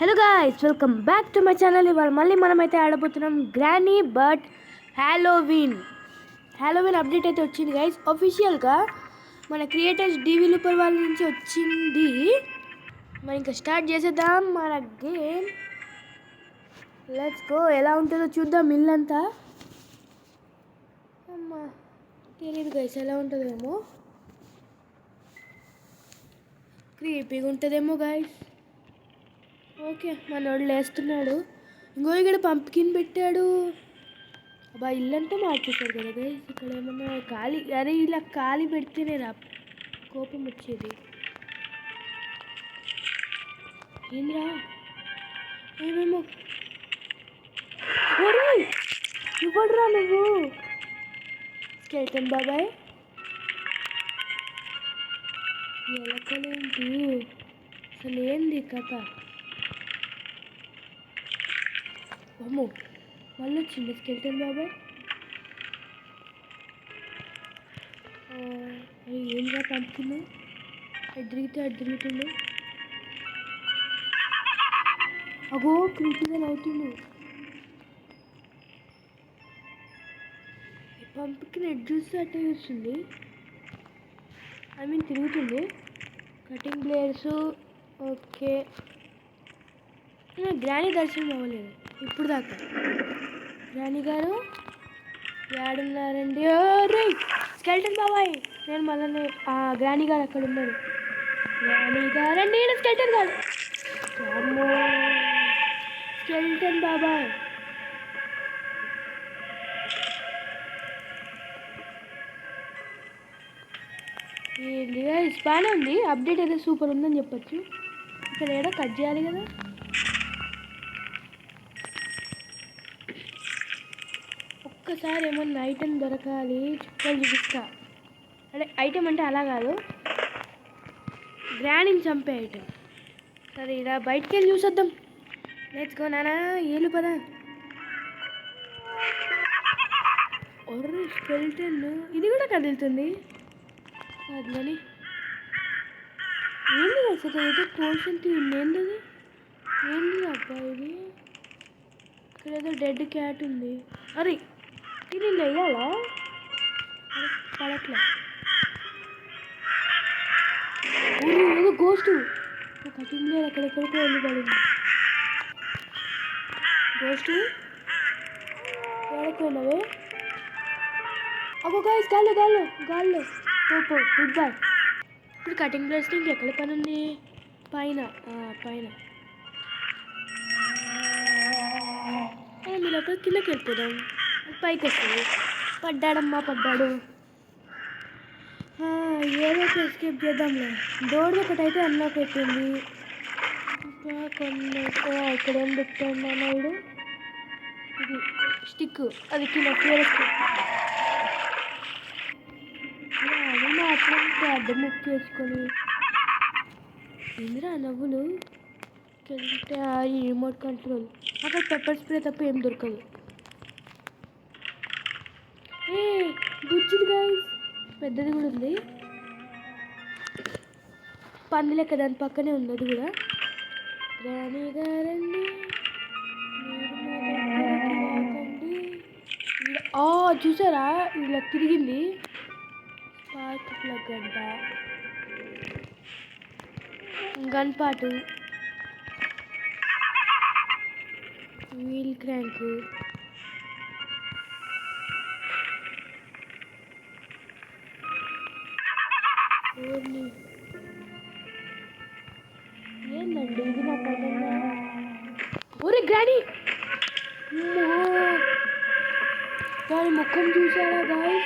Hello guys, welcome back to my channel. ఇవాళ మళ్ళీ మనమైతే ఆడబోతున్నాం గ్రానీ బట్ హ్యాలోవీన్ అప్డేట్ అయితే వచ్చింది గైస్. అఫీషియల్గా మన క్రియేటర్స్ డెవలపర్ వాళ్ళ నుంచి వచ్చింది. మనం ఇంకా స్టార్ట్ చేసేద్దాం మన గేమ్. Let's go. ఎలా ఉంటుందో చూద్దాం. ఇల్లంతా అమ్మా తెలియదు గైస్, ఎలా ఉంటుందేమో. క్రీపీగా ఉంటుందేమో గైస్. ఓకే, మనోడు లేస్తున్నాడు. ఇంకో ఇక్కడ పంప్కిన్ పెట్టాడు. అబ్బా, ఇల్లంతా మార్చేశారు కదా గైస్. ఇక్కడ ఏమన్నా ఖాళీ, అరే ఇలా ఖాళీ పెడితేనే రా కోపం వచ్చేది. ఏంద్రా ఏమేమో ఇవ్వడురా నువ్వు స్కెల్టన్ బాబాయ్. ఎలకలేంటి అసలు, ఏంది కథ? అమ్మో, మళ్ళీ వచ్చింది స్కెల్టన్ బాబాయ్. ఏంగా పంపుతుంది, అడ్రిగితుండు. అగో క్రీపీగా అవుతుంది. పంపుకి నెట్ చూస్తే అట్టే చూస్తుంది. ఐ మీన్ తిరుగుతుంది. Cutting blades. ఓకే, గ్రానీ దర్శనం అవ్వలేదు ఇప్పుడు దాకా. గ్రానీ గారు ఏడున్నారండి? స్కెల్టన్ బాబాయ్, నేను మళ్ళీ గ్రానీ గారు అక్కడ ఉన్నారు. గ్రానీ గారండి, స్కెల్టన్ గారు. స్కెల్టన్ బాబాయ్ ఏంటి బాగానే ఉంది. అప్డేట్ అయితే సూపర్ ఉందని చెప్పచ్చు. ఇక్కడ ఏదో కట్ చేయాలి కదా. ఒక్కసారి ఏమన్నా ఐటెం దొరకాలి, చుక్కలు చూపిస్తా. అంటే ఐటెం అంటే అలా కాదు, గ్రానీని చంపే ఐటెం. సరే, ఇలా బయటికి వెళ్ళి చూసొద్దాం. నేర్చుకో నానా, ఏలు పదా. ఒర్రు స్కెల్టన్, ఇది కూడా కదులుతుంది. అట్లని ఏంది అసలు, ఏదో పోషన్ ఏంది ఏంది అబ్బా ఇది? ఇక్కడ ఏదో డెడ్ క్యాట్ ఉంది. అరే ఇది లేయాలా? పడట్లే. ఏదో గోస్ట్ కటింగ్ లేదు, ఎక్కడెక్కడికో వెళ్ళి పడింది. గోస్ట్ ఎక్కడిపోయినవే? అబ్బో గాయస్, గాల్లో పో గుడ్ బై. ఇప్పుడు కటింగ్ బ్లేడ్స్ ఇంకెక్కడ పని ఉంది? పైన మీరు అక్కడ కిందకి వెళ్ళిపోదాం. పైకి వస్తుంది. పడ్డాడు. ఏదో ఎస్కేప్ చేద్దాంలే. డోర్ ఒకటైతే అన్లాక్ అయిపోయింది. ఇంకా కొన్ని ఇక్కడ ఏం పెట్టాడు నాయుడు? ఇది స్టిక్, అది కింద అది మాత్రం అడ్డం ముక్ చేసుకొని ఇందిరా నవ్వులు. ఈ రిమోట్ కంట్రోల్ అక్కడ పెప్పర్ స్ప్రే తప్ప ఏం దొరకదు. బుచ్చిది గాయస్, పెద్దది కూడా ఉంది. పంది లెక్క దాని పక్కనే ఉంది. అది కూడా గ్రానీ గారండి, చూసారా ఇలా తిరిగింది. స్పార్క్ ప్లగ్ అంట, గన్ పాటు, వీల్ క్రాంక్, ఏందండి ఇది? నా పదంగా ఒరే గ్రానీ, దాని ముఖం చూసారా గాయ్?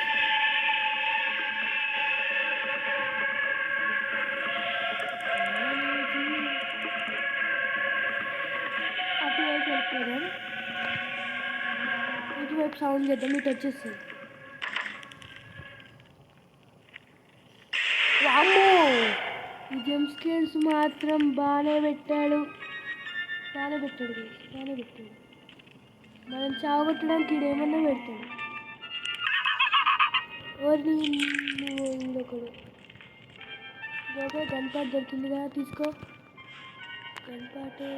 అటువైపు వెళ్ళిపోదాం. ఇటువైపు సౌండ్ చేద్దాం. ఇటు వచ్చేస్తుంది. వామ్మో, ఈ జంప్ స్కేర్స్ మాత్రం బాగానే పెట్టాడు. మనం చావగొట్టడానికి ఇడేమన్నా పెడతాడు. ఓర్ని ఇంకొకడు గన్ పార్ట్ దొరికిందిగా, తీసుకో. గన్పాటు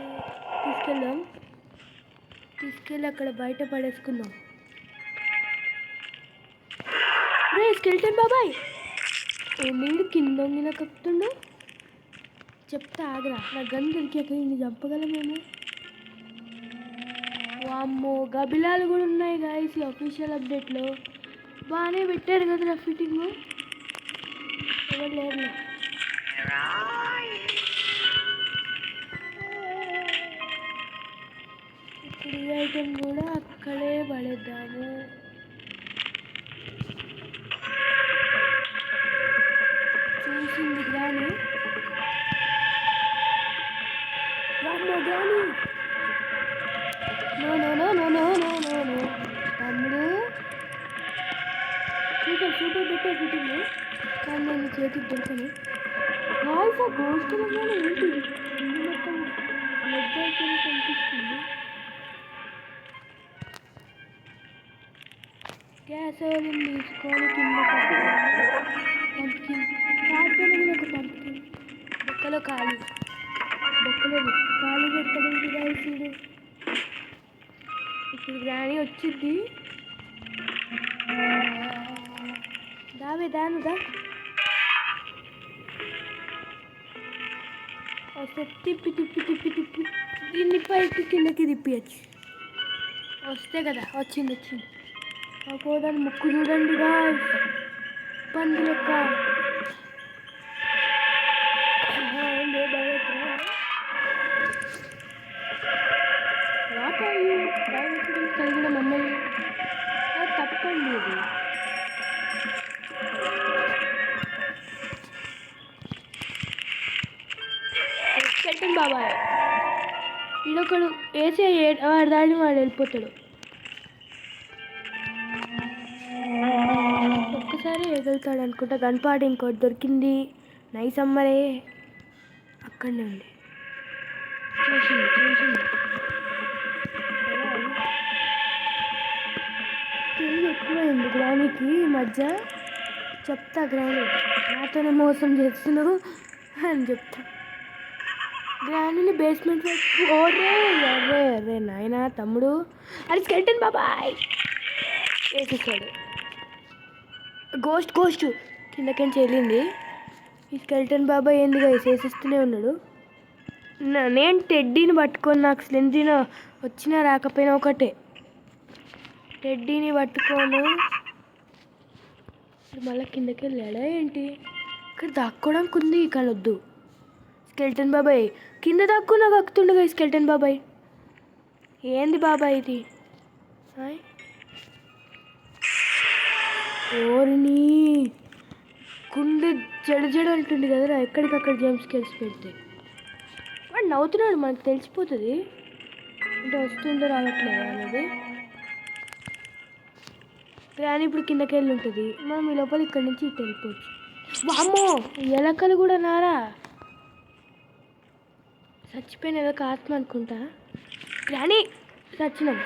తీసుకెళ్ళి అక్కడ బయట పడేసుకుందాం. రే స్కెల్టన్ బాబాయ్, నీడు కింద కక్కుతుండు. చెప్తా ఆగరా, నా గన్ దొరికాక ఇన్ని చంపగలమేమో. వామ్మో, గబిలాలు కూడా ఉన్నాయి గాయస్ ఈ అఫీషియల్ అప్డేట్లో. బాగానే పెట్టారు కదరా ఫిట్టింగ్. ఎవరు లేరు. ఇప్పుడు ఈ ఐటెం కూడా అక్కడే పడేద్దాము. చూసింది granny. Granny no no no no no no no no తమ్ముడు, సూపర్ పెట్టారు ఫిట్టింగ్. కానీ నేను చేతికి దొరకను. వాయిస్ ఆ గోస్ట్ ఏంటి మొత్తం లెగ్ కనిపిస్తుంది. గ్యాస్ ఓవెన్ తీసుకొని కింద పంప్కిన్ కాకపోయినా కూడా ఒక పంప్కిన్ బొక్కలో ఖాళీ పెట్టడానికి రాయిసీడు. ఇప్పుడు గ్రాని వచ్చింది. దానుదా వస్తే తిప్పి దీన్ని పైకి కిందకి తిప్పియచ్చు. వస్తే కదా వచ్చింది. పోదాని ముక్కు చూడండి గాయ్స్, పంది లెక్క. కలిగిన మమ్మల్ని తప్పండి ఇది. స్కెల్టన్ బాబాయ్ ఇదొకడు వేసే వాడి దాన్ని వాడు వెళ్ళిపోతాడు. ఒక్కసారి ఎదుగుతాడు అనుకుంటా. గన్పాడు ఇంకోటి దొరికింది. నైస్ అమ్మరే, అక్కడనే ఉంది. చూసింది తెలివి ఎక్కువైంది గ్రానికి ఈ మధ్య. చెప్తా గ్రాని నాతోనే మోసం చేస్తున్నావు అని చెప్తా. గ్రానీని బేస్మెంట్ అరే నాయనా తమ్ముడు, అది స్కెల్టన్ బాబాయ్ వేసేసాడు. గోస్ట్ కిందకెంచి వెళ్ళింది. ఈ స్కెల్టన్ బాబాయ్ ఏందిగా వేసేస్తూనే ఉన్నాడు. నేను టెడ్డీని పట్టుకొని, నాకు స్లెంజీన వచ్చినా రాకపోయినా ఒకటే. టెడ్డీని పట్టుకోను. మళ్ళీ కిందకి వెళ్ళాడా ఏంటి? ఇక్కడ దాక్కోవడానికి ఉంది, ఇక్కడ వద్దు. స్కెల్టన్ బాబాయ్ కింద దాక్కున్నా కక్కుతుండగా ఈ స్కెల్టన్ బాబాయ్. ఏంది బాబాయ్ ఇది? ఓరిని గుండె జడ అంటుంది కదరా ఎక్కడికక్కడ జంప్ స్కేల్స్ పెడితే. వాడు నవ్వుతున్నాడు, మనకు తెలిసిపోతుంది అంటే వస్తుందో రావట్లేదు అనేది. గ్రాని ఇప్పుడు కిందకి వెళ్ళి ఉంటుంది. మనం ఈ లోపల ఇక్కడి నుంచి ఇటు వెళ్ళిపోవచ్చు. వామ్మో, ఎలకలు కూడా నారా. చచ్చిపోయిన ఎలక ఆత్మ అనుకుంటా. గ్రాని చచ్చినాం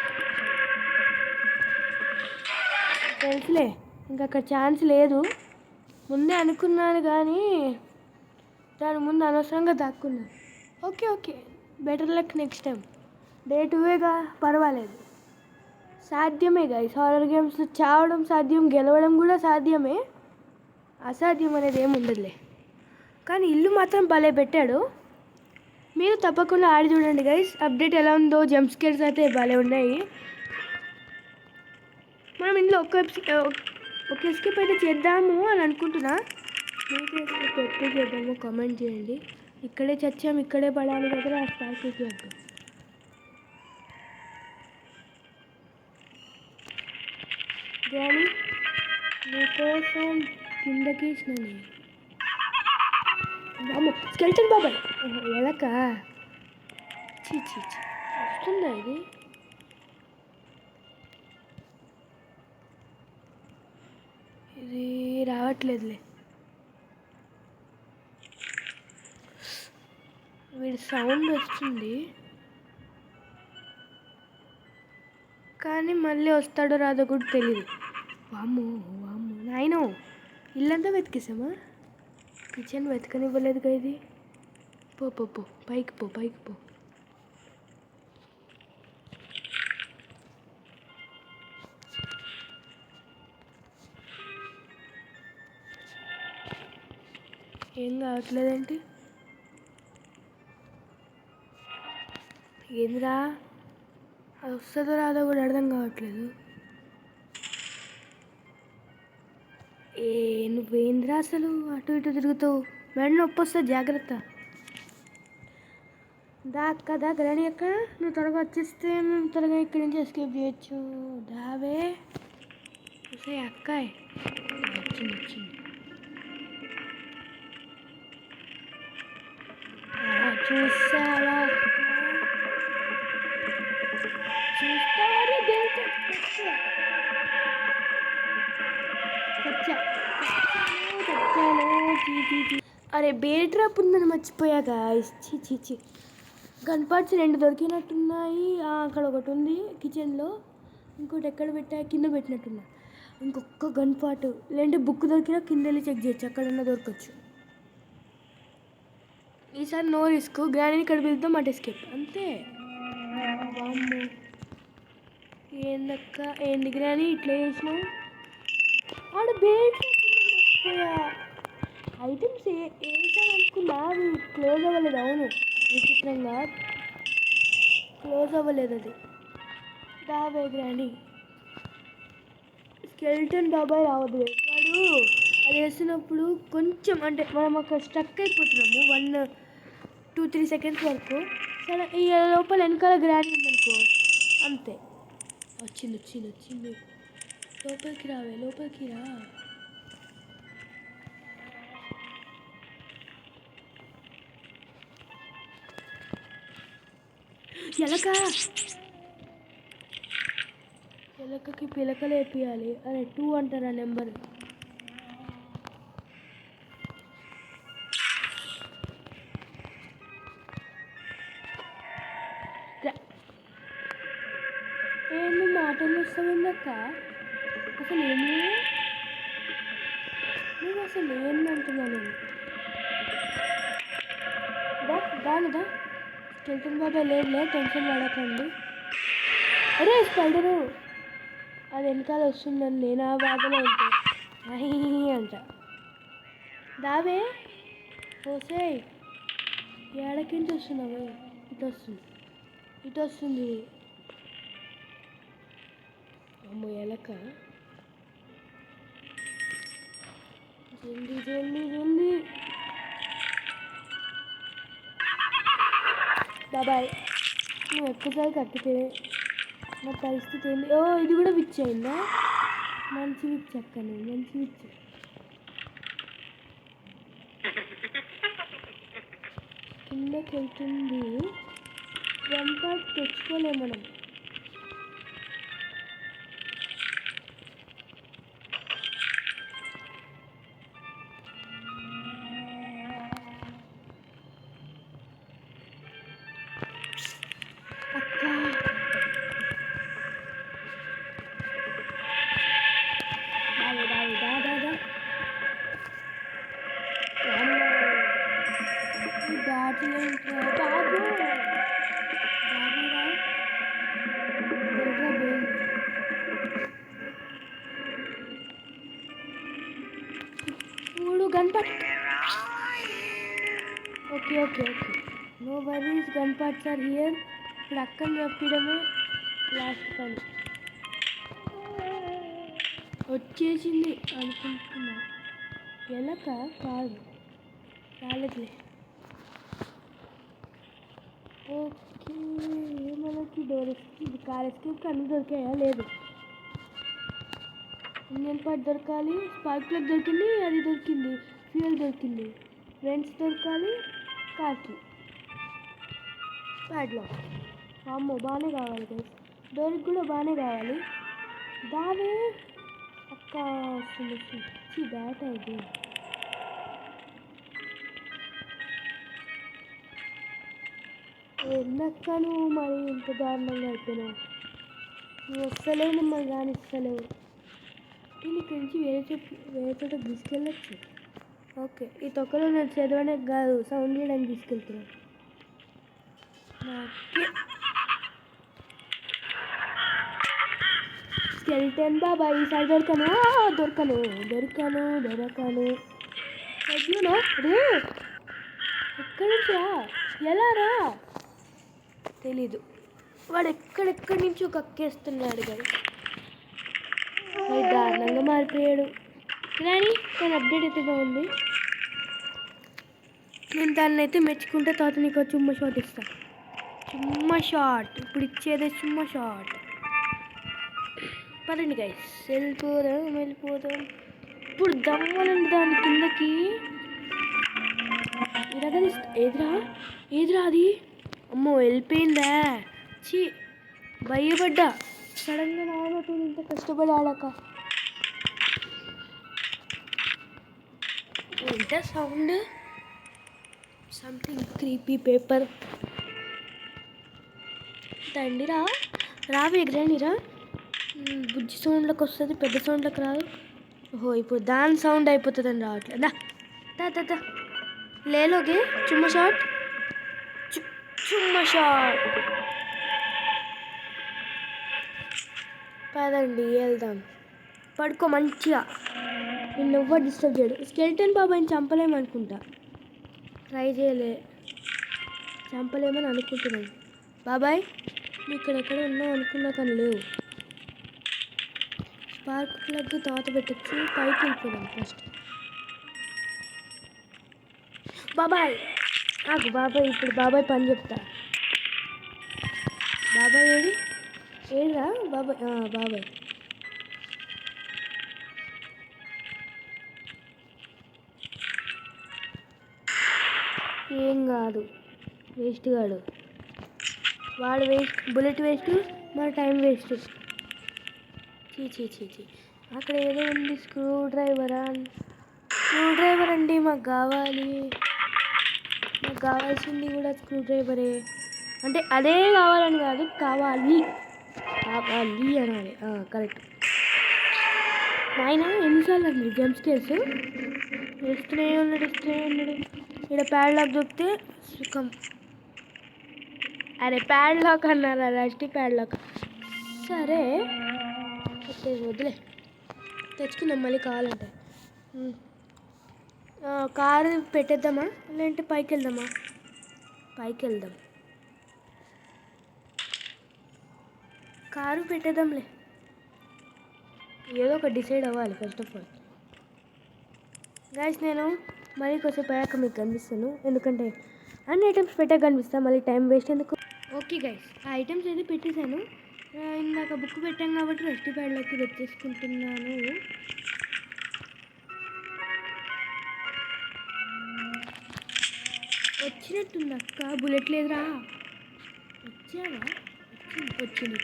తెలుసులే, ఇంకా అక్కడ ఛాన్స్ లేదు. ముందే అనుకున్నాను కానీ దాని ముందు అనవసరంగా దాక్కున్నాను. Okay better luck next time. Day 2 పర్వాలేదు. సాధ్యమే గైస్, హారర్ గేమ్స్ చావడం సాధ్యం, గెలవడం కూడా సాధ్యమే. అసాధ్యం అనేది ఏమి ఉండదులే. కానీ ఇల్లు మాత్రం భలే పెట్టాడు. మీరు తప్పకుండా ఆడి చూడండి గైస్. అప్డేట్ ఎలా ఉందో, జంప్ స్కేర్స్ అయితే భలే ఉన్నాయి. మనం ఇందులో ఒక ఎస్కేప్ అయితే చేద్దాము అని అనుకుంటున్నా. మీకు ఎస్కేప్ ఎప్పుడు చేద్దామో కామెంట్ చేయండి. ఇక్కడే చచ్చాము, ఇక్కడే పడాలి కదా ఆ స్పార్కిల్స్ వద్దు. కానీ నీకోసం కిందకి ఇచ్చినాను. బాబు స్కెల్టన్ బాబాయ్ ఎలక చీ వస్తుందా ఇది? ఇది రావట్లేదులే. వీడి సౌండ్ వస్తుంది కానీ మళ్ళీ వస్తాడో రాదో కూడా తెలియదు. వామ్మో నాయనో, ఇల్లంతా వెతికేసామా? కిచెన్ వెతకనివ్వలేదుగా ఇది. పో పో పో పైకి పో పైకి పో. ఏం కావట్లేదేంటి? ఏందిరా అది వస్తుందో రాదో కూడా అర్థం కావట్లేదు. నువ్వేంద్రా అసలు అటు ఇటు తిరుగుతావు? మెడ నొప్పి వస్తుంది, జాగ్రత్త. దా గ్రాని అక్క, నువ్వు త్వరగా వచ్చేస్తే మేము త్వరగా ఇక్కడి నుంచి ఎస్కేప్ చేయొచ్చు. దావే చూసే అక్కాయ్, వచ్చింది. చూసావా అరే బేల్ ట్రాప్ ఉందని మర్చిపోయా గాయ్స్. చీ గన్ పార్ట్స్ 2 దొరికినట్టున్నాయి. అక్కడ ఒకటి ఉంది కిచెన్లో, ఇంకోటి ఎక్కడ పెట్టా, కింద పెట్టినట్టున్నా. ఇంకొక గన్ పార్ట్ లేదంటే బుక్ దొరికినా కింద వెళ్ళి చెక్ చేయొచ్చు, అక్కడన్నా దొరకచ్చు. ఈసారి నో రిస్క్. గ్రానీని ఇక్కడ పిలుద్దాం, అటు ఎస్కేప్ అంతే. వామ్మో ఏందక్క, ఏంది గ్రాని ఇట్లా చేసినావు? ఆడ బేట్ ఐటమ్స్ వేసాను అనుకున్నా, అవి క్లోజ్ అవ్వలేదు. అవును, విచిత్రంగా క్లోజ్ అవ్వలేదు అది. దావే గ్రాని, స్కెల్టన్ బాబాయ్ రావద్దు. వాడు అది వేసినప్పుడు కొంచెం అంటే మనం అక్కడ స్టక్ అయిపోతున్నాము 1, 2, 3 సెకండ్స్ వరకు. సరే ఈ లోపల వెనకాల గ్రాని ఉందనుకో అంతే. వచ్చింది. లోపలికి రా. ఎలకకి పిలకలు వేపియాలి. అరే 2 అంటారా నెంబర్? ఏంది మాటలు వస్తావుందక్క? అసలు నువ్వు అసలు ఏందంటున్నా నేను? దానిదా స్కెల్టన్ బాబాయ్ లేదులే, టెన్షన్ పడకండి. అరే స్పైడరు అది వెనకాల వస్తుందని నేను ఆ బాధలో ఉంటా అంట. దావే ఓసే, ఏడకించి వస్తున్నావు? ఇటు వస్తుంది. అమ్మో ఎలక, జల్దీ బాబాయ్. నువ్వు ఎక్కువసారి కట్టితే నా పరిస్థితి ఏంది? ఇది కూడా విచ్ అయిందా? మంచి విచ్ అక్క, నువ్వు మంచి విచ్. కిందకి వెళ్తుంది. వన్ పార్ట్ తెచ్చుకోలేము మనం. Okay no worries, gun parts are here. ఇప్పుడు అక్కని చెప్పడమే లాస్ట్ పని. వచ్చేసింది అనుకుంటున్నా. ఎలక కాదు, రాలేదులే. ఓకే, మనకి డోర్ ఎస్కేప్, కార్ ఎస్కేప్కి అన్నీ దొరికాయా? లేదు. ఇంజన్ పార్ట్ దొరకాలి, స్పార్క్ ప్లగ్ దొరికింది, అది దొరికింది, ఫ్యూయల్ దొరికింది, ఫ్రెండ్స్ దొరకాలి, కార్కి ప్యాడ్లాక్. అమ్మో బాగానే కావాలి గైస్, డోర్కి కూడా బాగానే కావాలి. దావే అక్క వస్తుంది. బ్యాట్ అయితే ఎందుక్క నువ్వు మరి ఇంత దారుణంగా అయిపోయినావు? నువ్వు వస్తలేవు, మిమ్మల్ని రానిస్తలేవు. నేను ఇక్కడి నుంచి వేరే చోట తీసుకెళ్ళచ్చు. ఓకే, ఈ తొక్కలో నేను చదవడానికి కాదు, సౌండ్ చేయడానికి తీసుకెళ్తున్నాను. స్కెల్టన్ బాబా ఈసారి దొరకను. దొరకను దొరకను దొరకను. అయ్యూనో రే, ఎక్కడి నుంచి రా, ఎలా రా తెలీదు. వాడు ఎక్కడెక్కడి నుంచో కక్కేస్తున్నాడు కదా, దారుణంగా మారిపోయాడు. కానీ తను అప్డేట్ అయితే బాగుంది. నేను దాన్ని అయితే మెచ్చుకుంటే తర్వాత నీకు చుమ్మ షాట్ ఇస్తా. చుమ్మ షాట్ ఇప్పుడు ఇచ్చేదే చుమ్మ షాట్. పదండి గైస్, వెళ్ళిపోదాం. ఇప్పుడు దమ్మాలండి దాని కిందకి. ఇలాగ ఏదిరా అది. అమ్మో వెళ్ళిపోయిందా, చీ భయపడ్డా సడన్గా. నాన్నతో ఇంత కష్టపడి ఆడాక ఏంట సౌండ్, సంథింగ్ క్రీపీ పేపర్. తండిరా రావే గ్రానీరా. బుజ్జి సౌండ్లకు వస్తుంది, పెద్ద సౌండ్లకు రాదు. ఓహో ఇప్పుడు దాని సౌండ్ అయిపోతుందని రావట్లేదు. దా లేలోగే చుమ్మ షాట్. పదండి వెళ్దాం. పడుకో మంచిగా, నిన్ను ఎవ్వరు డిస్టర్బ్ చేయడు. స్కెల్టన్ బాబాయ్ని చంపలేమనుకుంటా, ట్రై చేయలే, చంపలేమని అనుకుంటున్నాను. బాబాయ్ నువ్వు ఇక్కడెక్కడ ఉన్నావు అనుకున్నా కానీ లేవు. స్పార్క్ ప్లగ్ తాత పెట్టచ్చు, పైకి వెళ్ళిపోదాం ఫస్ట్. బాబాయ్ నాకు బాబాయ్, ఇప్పుడు బాబాయ్ పని చెప్తా. బాబాయ్ ఏరా బాబాయ్. ఏం కాదు, వేస్ట్ కాడు వాడు, వేస్ట్ బుల్లెట్ వేస్ట్, మన టైం వేస్ట్. చీ అక్కడ ఏదో ఉంది, స్క్రూ డ్రైవర్ అండి. మాకు కావాల్సింది కూడా స్క్రూ డ్రైవరే. అంటే అదే కావాలని కాదు, కావాలి అనాలి. కరెక్ట్. ఆయన ఎన్నిసార్లు అండి జంప్ స్కేర్స్ వేస్తూనే ఉన్నాడు. ఇక్కడ ప్యాడ్లాక్ దొరికితే సుఖం. అరే ప్యాడ్లాక్ అన్నారా, రష్టి ప్యాడ్లాక్. సరే వదిలే, తెచ్చుకుందాం మళ్ళీ కావాలంటే. కారు పెట్టేద్దామా లేదంటే పైకి వెళ్దామా? కారు పెట్టేద్దాంలే, ఏదో ఒక డిసైడ్ అవ్వాలి ఫస్ట్ ఆఫ్ ఆల్. గైస్ నేను మళ్ళీ కొంచెం అయ్యాక మీకు కనిపిస్తాను, ఎందుకంటే అన్ని ఐటమ్స్ పెట్టాక కనిపిస్తాను, మళ్ళీ టైం వేస్ట్ ఎందుకు. ఓకే గైస్, ఆ ఐటమ్స్ అయితే పెట్టేశాను. ఇందాక బుక్ పెట్టాను కాబట్టి రెస్టీ ప్యాడ్లోకి తెచ్చేసుకుంటున్నాను. వచ్చినట్టుంది అక్క, బుల్లెట్ లేదురా. వచ్చావా? వచ్చింది.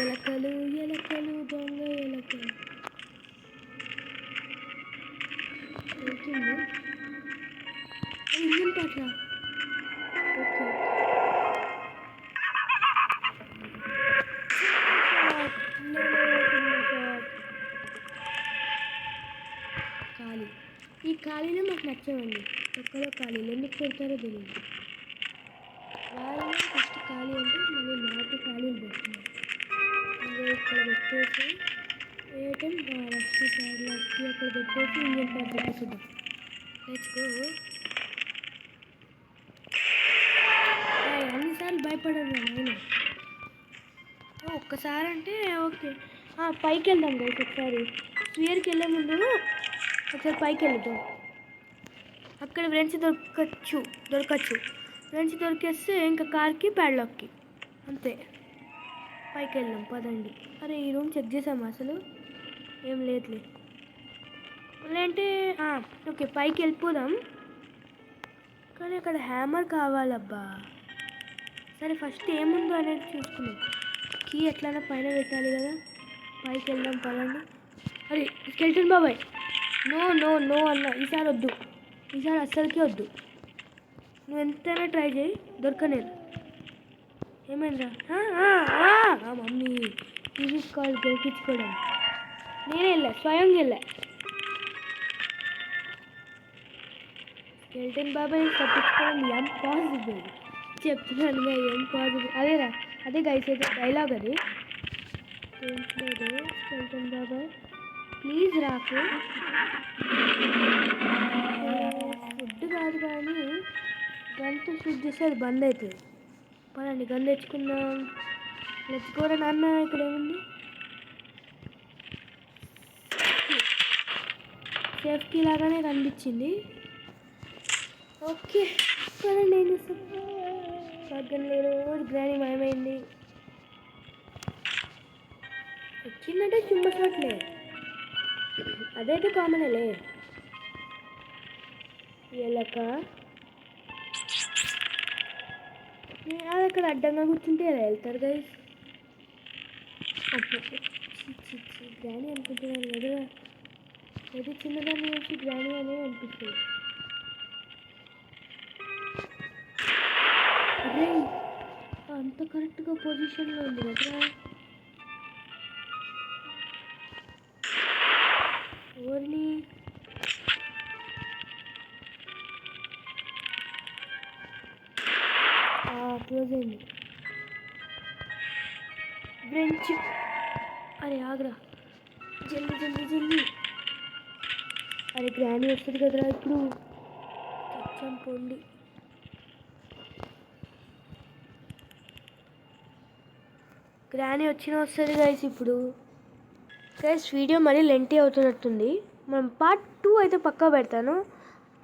ఎలకలు దొంగ ఎలకలు. ఇంజన్ పాటరా. ఓకే ఖాళీ. ఈ ఖాళీలో మాకు నచ్చామండి, ఒక్కలో ఖాళీలు ఎందుకు పెడతారో తెలియదు. వాళ్ళని ఫస్ట్ ఖాళీ అంటే మళ్ళీ మాకు ఖాళీలు పెడుతున్నారు. ఇక్కడ పెట్టేసి ఏటం రష్టి ప్యాడ్లకి అక్కడ పెట్టేసి ఇంజన్ ప్యాడ్ పెట్టేసిద్దాం. Let's go. అన్నిసార్లు భయపడరు ఆయన, ఒక్కసారి అంటే ఓకే. పైకి వెళ్దాం గైస్, ఒకసారి స్వియర్కి వెళ్ళే ముందు ఒకసారి పైకి వెళ్దాం. అక్కడ ఫ్రెండ్స్ దొరకచ్చు. ఫ్రెండ్స్ దొరికేస్తే ఇంకా కార్కి ప్యాడ్లాక్కి అంతే. పైకి వెళ్దాం పదండి. అరే ఈ రూమ్ చెక్ చేసామా అసలు? ఏం లేదులే. లేదంటే ఓకే పైకి వెళ్ళిపోదాం, కానీ అక్కడ హ్యామర్ కావాలబ్బా. సరే ఫస్ట్ ఏముందో అనేది చూసుకున్నాం. కీ ఎట్లైనా పైన పెట్టాలి కదా. పైకి వెళ్దాం పదండి. అరే స్కెల్టన్ బాబాయ్, నో అన్న, ఈసారి వద్దు, ఈసారి అస్సలకి వద్దు. నువ్వు ఎంతైనా ట్రై చేయి, దొరకలేదు. ఏమైందా? మమ్మీ టీవీ కాల్ గెలిపించుకోవడం. నేనే స్వయంగా వెళ్ళా. స్కెల్టన్ బాబాయ్ తప్పించుకోవడం ఇంపాసిబుల్ చెప్తున్నాను ఇంపాసిబుల్. అదేరా అదే గైస్ అయితే డైలాగ్ అది. స్కెల్టన్ బాబాయ్ ప్లీజ్ రాకు. ఫుడ్ కాదు కానీ గన్తో షూట్ చేస్తే అది బంద్ అవుతుంది. పదండి గన్ తెచ్చుకుందాం. తెచ్చుకోరా నాన్న. ఇక్కడ ఏముంది? సేఫ్టీ లాగానే కనిపించింది. ఓకే పదండి. ఏం చేస్తాం? షాట్గన్ లేదు. గ్రానీ మాయమైంది. వచ్చిందంటే చుమ్మ షాట్లే, అదైతే కామనేలే. ఎలక అది అక్కడ అడ్డంగా కూర్చుంటే ఎలా వెళ్తారు గైస్? గ్రానీ అనుకుంటున్నాను కదా, ఏది చిన్నదాన్ని వచ్చి గ్రానీ అనే అనిపిస్తుంది. అరే అంత కరెక్ట్గా పొజిషన్లో ఉంది కదా. ఎవరిని? క్లోజ్ అయింది. బ్రెంచ్. అరే ఆగ్రా, జల్దీ జల్దీ జల్దీ. అరే గ్రానీ వస్తుంది కదరా ఇప్పుడు. చచ్చం పొండి. గ్రానీ వస్తుంది గైస్ ఇప్పుడు. గైస్ వీడియో మరీ లెంటీ అవుతున్నట్టుంది. మనం పార్ట్ 2 అయితే పక్కా పెడతాను.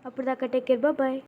అప్పుడు దాకా టేక్ కేర్, బాయ్.